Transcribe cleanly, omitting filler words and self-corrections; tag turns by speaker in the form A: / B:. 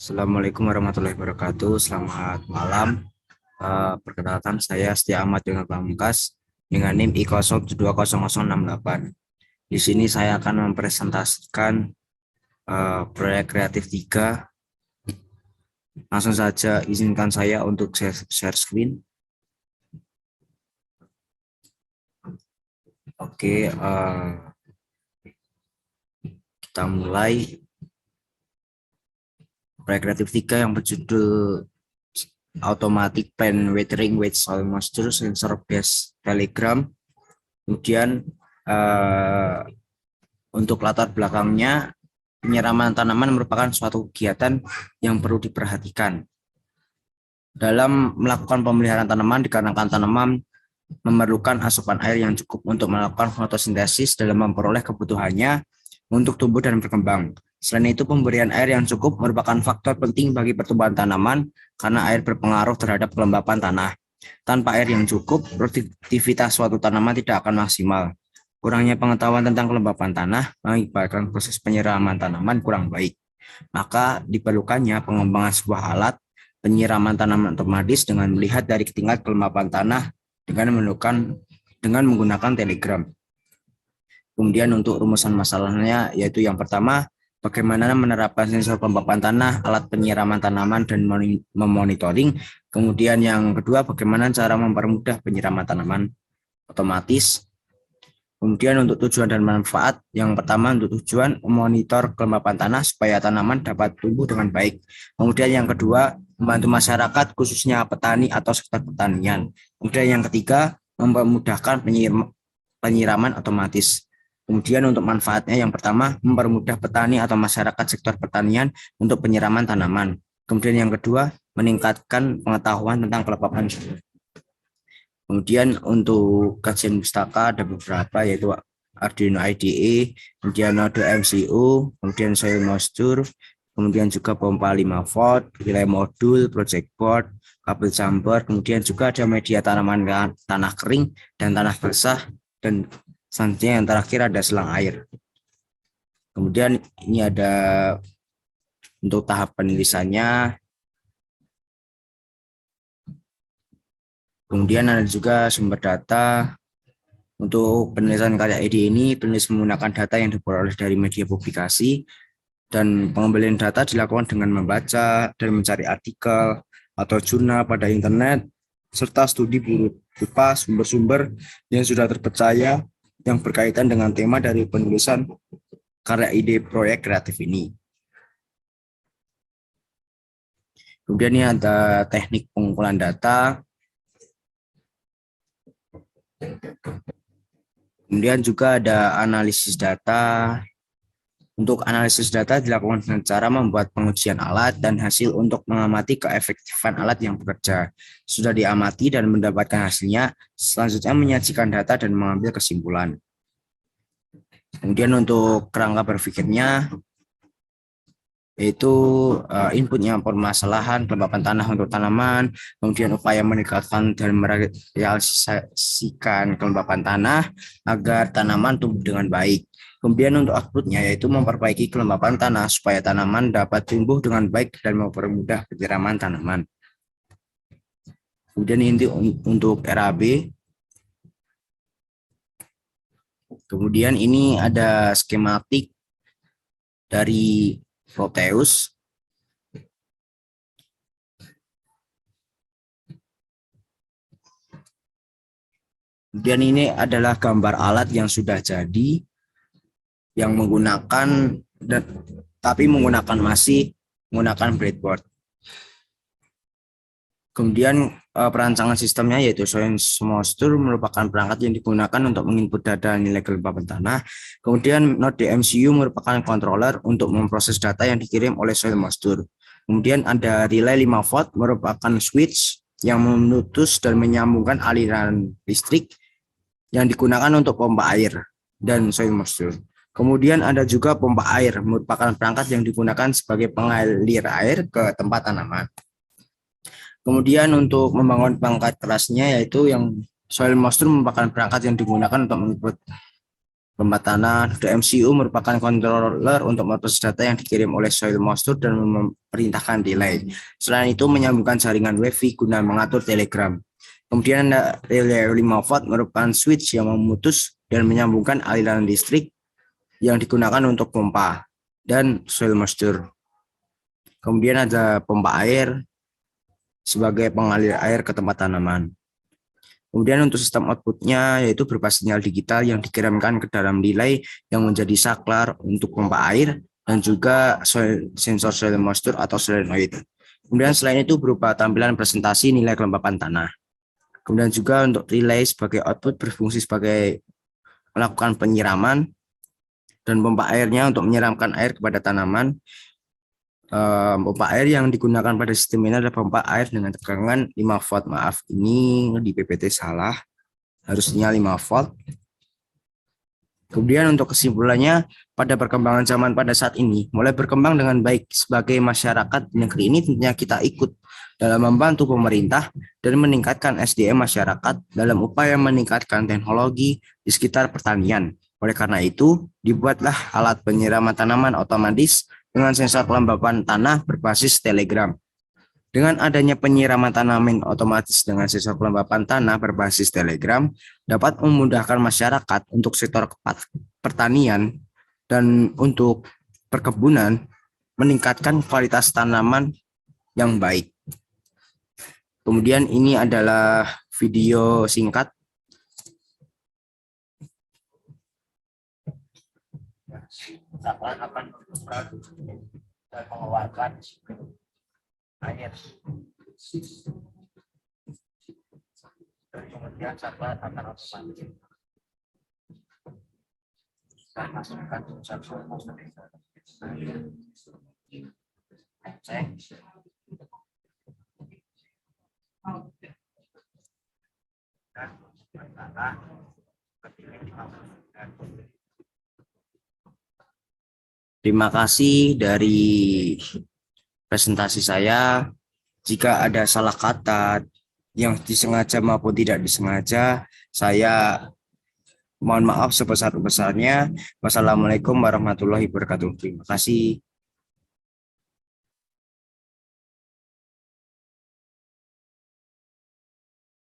A: Assalamualaikum warahmatullahi wabarakatuh. Selamat malam. Perkenalkan saya Setia Ahmad Yonel Pamungkas dengan NIM I020068. Di sini saya akan mempresentasikan proyek kreatif 3. Langsung saja izinkan saya untuk share screen. Oke, kita mulai. Proyek kreatif 3 yang berjudul Automatic Plant Watering with Soil Moisture Sensor Based Telegram. Kemudian untuk latar belakangnya, penyiraman tanaman merupakan suatu kegiatan yang perlu diperhatikan. Dalam melakukan pemeliharaan tanaman, dikarenakan tanaman memerlukan asupan air yang cukup untuk melakukan fotosintesis dalam memperoleh kebutuhannya untuk tumbuh dan berkembang. Selain itu, pemberian air yang cukup merupakan faktor penting bagi pertumbuhan tanaman karena air berpengaruh terhadap kelembapan tanah. Tanpa air yang cukup, produktivitas suatu tanaman tidak akan maksimal. Kurangnya pengetahuan tentang kelembapan tanah mengakibatkan proses penyiraman tanaman kurang baik. Maka diperlukannya pengembangan sebuah alat penyiraman tanaman otomatis dengan melihat dari tingkat kelembapan tanah dengan menggunakan telegram. Kemudian untuk rumusan masalahnya yaitu yang pertama, bagaimana menerapkan sensor kelembapan tanah, alat penyiraman tanaman, dan memonitoring. Kemudian yang kedua, bagaimana cara mempermudah penyiraman tanaman otomatis. Kemudian untuk tujuan dan manfaat, yang pertama untuk tujuan memonitor kelembapan tanah supaya tanaman dapat tumbuh dengan baik. Kemudian yang kedua, membantu masyarakat khususnya petani atau sektor pertanian. Kemudian yang ketiga, mempermudahkan penyiraman otomatis. Kemudian untuk manfaatnya, yang pertama, mempermudah petani atau masyarakat sektor pertanian untuk penyiraman tanaman. Kemudian yang kedua, meningkatkan pengetahuan tentang kelembapan. Kemudian untuk kajian pustaka ada beberapa, yaitu Arduino IDE, kemudian Node MCU, kemudian soil moisture, kemudian juga pompa 5 volt, relay modul, project board, kabel jumper, kemudian juga ada media tanaman tanah kering dan tanah basah, dan selanjutnya yang terakhir ada selang air. Kemudian ini ada untuk tahap penulisannya. Kemudian ada juga sumber data. Untuk penulisan karya ide ini, penulis menggunakan data yang diperoleh dari media publikasi, dan pengembalian data dilakukan dengan membaca dan mencari artikel atau jurnal pada internet, serta studi berupa sumber-sumber yang sudah terpercaya yang berkaitan dengan tema dari penulisan karya ide proyek kreatif ini. Kemudian ini ada teknik pengumpulan data. Kemudian juga ada analisis data. Untuk analisis data dilakukan dengan cara membuat pengujian alat dan hasil untuk mengamati keefektifan alat yang bekerja. Sudah diamati dan mendapatkan hasilnya, selanjutnya menyajikan data dan mengambil kesimpulan. Kemudian untuk kerangka berpikirnya, yaitu inputnya permasalahan kelembapan tanah untuk tanaman, kemudian upaya meningkatkan dan merealisasikan kelembapan tanah agar tanaman tumbuh dengan baik. Kemudian untuk outputnya yaitu memperbaiki kelembapan tanah supaya tanaman dapat tumbuh dengan baik dan mempermudah penyiraman tanaman. Kemudian inti untuk RAB. Kemudian ini ada skematik dari Proteus. Kemudian ini adalah gambar alat yang sudah jadi, yang menggunakan masih menggunakan breadboard. Kemudian perancangan sistemnya yaitu soil moisture merupakan perangkat yang digunakan untuk menginput data nilai kelembapan tanah. Kemudian Node MCU merupakan controller untuk memproses data yang dikirim oleh soil moisture. Kemudian ada relay 5 volt merupakan switch yang memutus dan menyambungkan aliran listrik yang digunakan untuk pompa air dan soil moisture. Kemudian ada juga pompa air merupakan perangkat yang digunakan sebagai pengalir air ke tempat tanaman. Kemudian untuk membangun perangkat kerasnya yaitu yang soil moisture merupakan perangkat yang digunakan untuk menginput Lembah tanah. The MCU merupakan controller untuk memproses data yang dikirim oleh soil moisture dan memerintahkan delay. Selain itu, menyambungkan jaringan WiFi guna mengatur telegram. Kemudian ada relay 5 volt merupakan switch yang memutus dan menyambungkan aliran listrik yang digunakan untuk pompa dan soil moisture. Kemudian ada pompa air sebagai pengalir air ke tempat tanaman. Kemudian untuk sistem outputnya yaitu berupa sinyal digital yang dikirimkan ke dalam relay yang menjadi saklar untuk pompa air dan juga sensor soil moisture atau solenoid. Kemudian selain itu berupa tampilan presentasi nilai kelembapan tanah. Kemudian juga untuk relay sebagai output berfungsi sebagai melakukan penyiraman dan pompa airnya untuk menyiramkan air kepada tanaman. Pompa air yang digunakan pada sistem ini adalah pompa air dengan tegangan 5 volt. Maaf, ini di PPT salah. Harusnya 5 volt. Kemudian untuk kesimpulannya, pada perkembangan zaman pada saat ini, mulai berkembang dengan baik. Sebagai masyarakat negeri ini tentunya kita ikut dalam membantu pemerintah dan meningkatkan SDM masyarakat dalam upaya meningkatkan teknologi di sekitar pertanian. Oleh karena itu, dibuatlah alat penyiraman tanaman otomatis dengan sensor kelembapan tanah berbasis telegram. Dengan adanya penyiraman tanaman otomatis dengan sensor kelembapan tanah berbasis telegram, dapat memudahkan masyarakat untuk sektor pertanian dan untuk perkebunan meningkatkan kualitas tanaman yang baik. Kemudian ini adalah video singkat. Saklar akan memproduksi dan mengeluarkan air. Dan kemudian saklar akan otomatis dan masukkan sensor air. Terima kasih dari presentasi saya. Jika ada salah kata yang disengaja maupun tidak disengaja, saya mohon maaf sebesar-besarnya. Wassalamualaikum warahmatullahi wabarakatuh. Terima kasih.